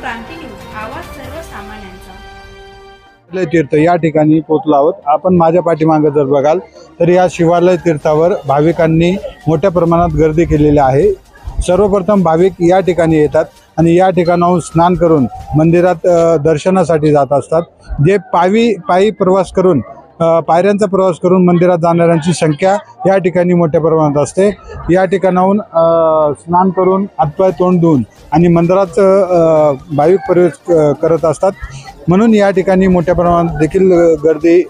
क्रांती news, आवाज सर्वसामान्यांचा। तीर्थ या ठिकाणी पोहोचलो आहोत आपण। माझ्या पाठीमागे जर बघाल तर या शिवालय तीर्थावर भाविकांनी मोठ्या प्रमाणात गर्दी केलेली आहे। सर्वप्रथम भाविक या ठिकाणी येतात आणि या ठिकाणाहून स्नान करून मंदिरात दर्शनासाठी जात असतात। जे पायी प्रवास करून पायऱ्यांचा प्रवास करून मंदिरात जाणाऱ्यांची संख्या या ठिकाणी मोठ्या प्रमाणात असते। या ठिकाणाहून स्नान करून हातपाय तोंड धुवून आणि मंदिरात भाविक प्रवेश करत असतात, म्हणून या ठिकाणी मोठ्या प्रमाणात देखील गर्दी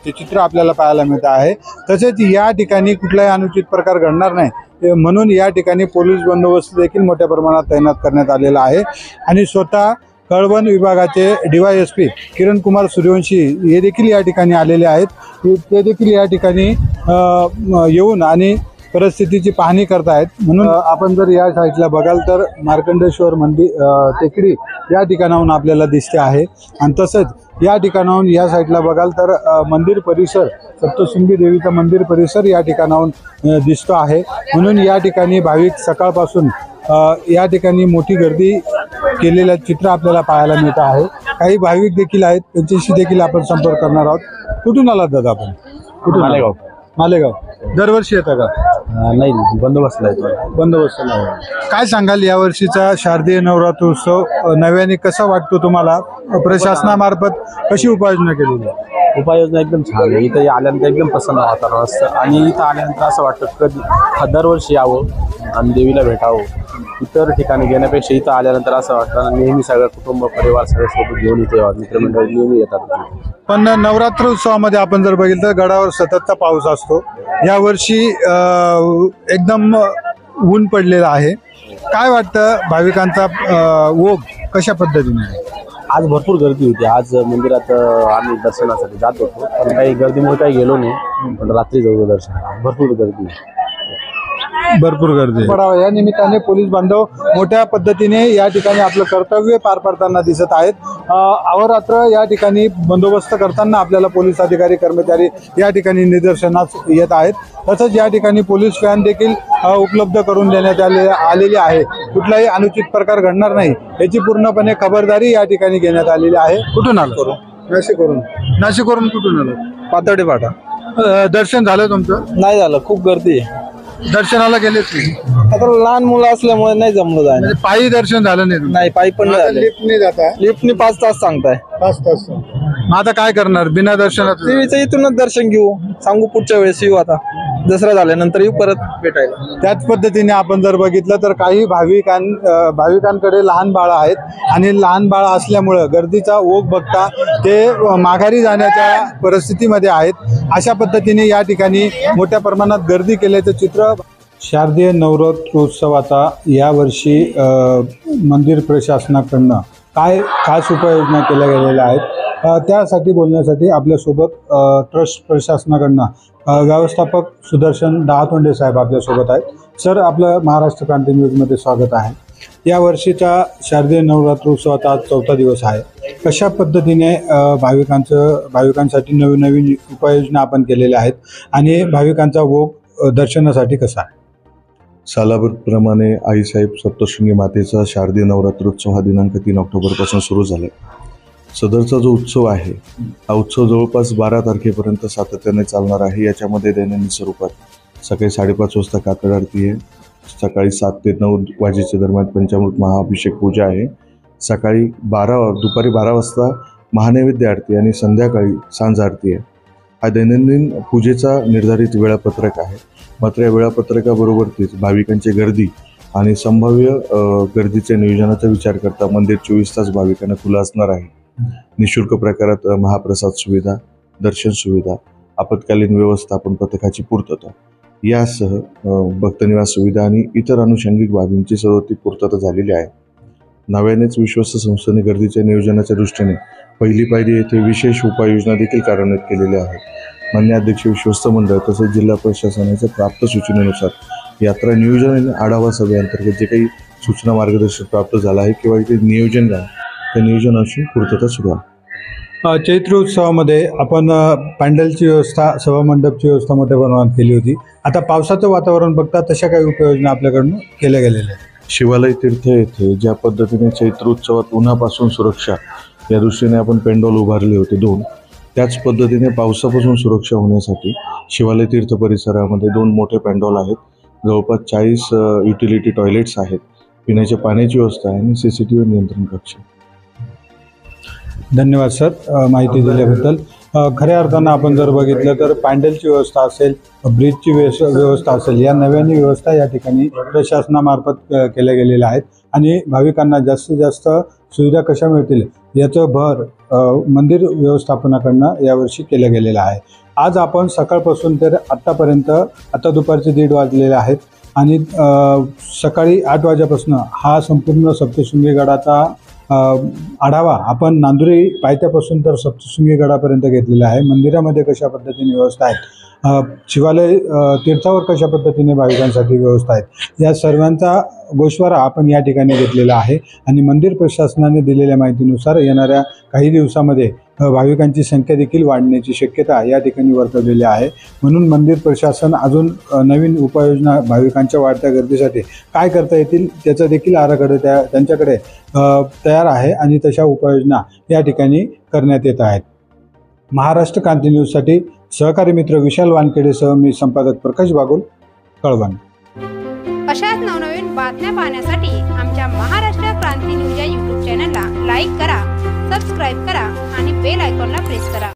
ते चित्र आपल्याला पाहायला मिळत आहे। तसेच या ठिकाणी कुठलाही अनुचित प्रकार घडणार नाही म्हणून या ठिकाणी पोलीस बंदोबस्त देखील मोठ्या प्रमाणात तैनात करण्यात आलेला आहे। आणि स्वतः कळवण विभागाचे DYSP किरण कुमार सूर्यवंशी हे देखील या ठिकाणी आलेले आहेत। ते देखील या ठिकाणी येऊन आणि परिस्थितीची पाहणी करत आहेत। म्हणून आपण जर या साईडला बघाल तर मार्कंडेश्वर मंदिर टेकडी या ठिकाणाहून आपल्याला दिसते आहे। आणि तसंच या ठिकाणाहून या साईडला बघाल तर मंदिर परिसर, सप्तशृंगी देवीचा मंदिर परिसर या ठिकाणाहून दिसतो आहे। म्हणून या ठिकाणी भाविक सकाळपासून या ठिकाणी मोठी गर्दी केलेलं चित्र आपल्याला पाहायला मिळत आहे। काही भाविक देखील आहेत, त्यांच्याशी देखील आपण संपर्क करणार आहोत। कुठून आलात दादा आपण? कुठून? मालेगाव। मालेगाव दरवर्षी येतं का? नाही, बंदोबस्तला येतो। बंदोबस्तला। काय सांगाल या वर्षीचा शारदीय नवरात्र उत्सव नव्याने कसा वाटतो तुम्हाला? प्रशासनामार्फत कशी उपाययोजना केलेली आहे? उपाययोजना एकदम छान आहे। इथं आल्यानंतर एकदम प्रसन्न वातावरण असतं आणि इथं आल्यानंतर असं वाटतं कधी दरवर्षी यावं आणि देवीला भेटावं। इतर ठिकाणी घेण्यापेक्षा इथं आल्यानंतर असं वाटतं नेहमी सगळं कुटुंब परिवार सगळं सोबत घेऊन इथे यावं। मित्रमंडळी नेहमी येतात। पण नवरात्र उत्सवामध्ये आपण जर बघितलं तर गडावर सततचा पाऊस असतो। या वर्षी एकदम ऊन पडलेला आहे। काय वाटतं भाविकांचा ओघ कशा पद्धतीने आहे? आज भरपूर गर्दी होती। आज मंदिरात आम्ही दर्शनासाठी जात होतो, पण काही गर्दीमुळे काही गेलो नाही, पण रात्री जाऊ दर्शन। भरपूर गर्दी पडावा या निमित्ताने पोलीस बांधव मोठ्या पद्धतीने या ठिकाणी आपलं कर्तव्य पार पाडताना दिसत आहेत। अहोरात्र या ठिकाणी बंदोबस्त करताना आपल्याला पोलीस अधिकारी कर्मचारी या ठिकाणी निदर्शनास येत आहेत। तसंच या ठिकाणी पोलीस व्हॅन देखील उपलब्ध करून देण्यात आलेली आहे। कुठलाही अनुचित प्रकार घडणार नाही याची पूर्णपणे खबरदारी या ठिकाणी घेण्यात आलेली आहे। कुठून आलो? नाशिकवरून कुठून आलो? पातळी फाटा। दर्शन झालं तुमचं? नाही झालं, खूप गर्दी आहे। दर्शनाला गेलेच नाही? आता लहान मुलं असल्यामुळे नाही जमलं जायला। म्हणजे पायी दर्शन झालं नाही? नाही, पायी पण नाही। लिफ्टने जाता? लिफ्टने 5 तास सांगताय। 5 तास। मग आता काय करणार? बिना दर्शनात देवीचं इथूनच दर्शन घेऊ, सांगू पुढच्या वेळेस येऊ। आता दसरा झाल्यानंतर येऊ परत भेटायला। त्याच पद्धतीने आपण जर बघितलं तर काही भाविकांकडे लहान बाळ आहेत आणि लहान बाळ असल्यामुळं गर्दीचा ओघ बघता ते माघारी जाण्याच्या परिस्थितीमध्ये आहेत। अशा पद्धतीने या ठिकाणी मोठ्या प्रमाणात गर्दी केल्याचं चित्र। शारदीय नवरात्रोत्सवाचा यावर्षी मंदिर प्रशासनाकडनं काय खास उपाययोजना केल्या गेलेल्या आहेत त्यासाठी बोलण्यासाठी आपल्यासोबत ट्रस्ट प्रशासनाकडनं व्यवस्थापक सुदर्शन दहातोंडे साहेब आपल्यासोबत आहेत। सर, आपलं महाराष्ट्र क्रांती न्यूजमध्ये स्वागत आहे। या वर्षीचा शारदीय नवरात्रोत्सवाचा आज 4था दिवस आहे। कशा पद्धतीने भाविकांसाठी नवीन उपाययोजना आपण केलेल्या आहेत आणि भाविकांचा ओघ दर्शनासाठी कसा आहे? सालाप्रमाणे आईसाहेब सप्तशृंगी मातेचा शारदीय नवरात्रोत्सव हा दिनांक 3 ऑक्टोबरपासून सुरू झाला। सदरचा जो उत्सव आहे हा उत्सव जवळपास 12 तारखेपर्यंत सातत्याने चालणार आहे। याच्यामध्ये दैनंदिन स्वरूपात सकाळी 5:30 वाजता काकड आरती आहे, सकाळी 7 ते 9 वाजेच्या दरम्यान पंचामृत महाअभिषेक पूजा आहे, दुपारी 12 वाजता महानैवेद्य आरती आणि संध्याकाळी सांज आरती आहे। हा दैनंदिन पूजेचा निर्धारित वेळापत्रक आहे। मात्र या वेळापत्रकाबरोबरच भाविकांची गर्दी आणि संभाव्य गर्दीच्या नियोजनाचा विचार करता मंदिर 24 तास भाविकांना खुलं असणार आहे। निःशुल्क प्रकारात महाप्रसाद सुविधा, दर्शन सुविधा, आपत्कालीन व्यवस्थापन पथकाची पूर्तता यासह भक्तनिवास सुविधा आणि इतर अनुषंगिक बाबींची सर्व ती पूर्तता झालेली आहे। नव्यानेच विश्वस्त संस्थेने गर्दीच्या नियोजनाच्या दृष्टीने पहिली पायरी येथे विशेष उपाययोजना देखील कार्यान्वित केलेल्या आहेत। मान्य अध्यक्ष विश्वस्त मंडळ तसेच जिल्हा प्रशासनाच्या प्राप्त सूचनेनुसार यात्रा नियोजन आणि आढावा सभेअंतर्गत जे काही सूचना मार्गदर्शन प्राप्त झालं आहे किंवा इथे नियोजन आहे त्या नियोजनाची पूर्तता सुरू आहे। चैत्रोत्सवामध्ये आपण पॅन्डलची व्यवस्था, सभामंडपची व्यवस्था मोठ्या प्रमाणात केली होती। आता पावसाचं वातावरण बघता तशा काही उपाययोजना आपल्याकडून केल्या गेलेल्या आहेत? शिवालय तीर्थ येथे ज्या पद्धतीने चैत्रोत्सवात उन्हापासून सुरक्षा या दृष्टीने आपण पेंडॉल उभारले होते 2, त्याच पद्धतीने पावसापासून सुरक्षा होण्यासाठी शिवालय तीर्थ परिसरामध्ये 2 मोठे पेंडॉल आहेत. जवळपास 40 युटिलिटी टॉयलेट्स आहेत, पिण्याच्या पाण्याची व्यवस्था आहे आणि CCTV नियंत्रण कक्ष. धन्यवाद सर माहिती दिल्याबद्दल. खऱ्या अर्थानं आपण जर बघितलं तर पॅन्डलची व्यवस्था असेल, ब्रिजची व्यवस्था असेल, या नव्याने व्यवस्था या ठिकाणी प्रशासनामार्फत केल्या गेलेल्या आहेत आणि भाविकांना जास्तीत जास्त सुविधा कशा मिळतील याचं भर मंदिर व्यवस्थापनाकडनं यावर्षी केलं गेलेलं आहे. आज आपण सकाळपासून तर आत्तापर्यंत, आता दुपारचे 1:30 वाजलेले आहेत आणि सकाळी 8 वाजेपासून हा संपूर्ण सप्तशृंगी गडाचा आढावा आपण नांदुरी पायथ्यापासून तर सप्तशृंगी गडापर्यंत घेतलेला आहे. मंदिरामध्ये कशा पद्धतीने व्यवस्था आहेत, शिवालय तीर्थावर कशा पद्धतीने भाविकांसाठी व्यवस्था आहेत, या सर्वांचा गोषवारा आपण या ठिकाणी घेतलेला आहे आणि मंदिर प्रशासनाने दिलेल्या माहितीनुसार येणाऱ्या काही दिवसामध्ये भाविकांची संख्या देखील वाढण्याची शक्यता या ठिकाणी वर्तवलेली आहे. म्हणून मंदिर प्रशासन अजून नवीन उपाययोजना भाविकांच्या वाढत्या गर्दीसाठी काय करता येतील त्याचा देखील आराखडा त्यांच्याकडे तयार आहे आणि तशा उपाययोजना या ठिकाणी करण्यात येत आहेत. महाराष्ट्र क्रांती न्यूजसाठी सहकारी मित्र विशाल वानखेडेसह मी संपादक प्रकाश बागुल, कळवण. अशाच नवनवीन बातम्या पाहण्यासाठी आमच्या महाराष्ट्र क्रांती न्यूज या YouTube चॅनलला लाईक करा, सबस्क्राईब करा आणि बेल आयकॉनला प्रेस करा.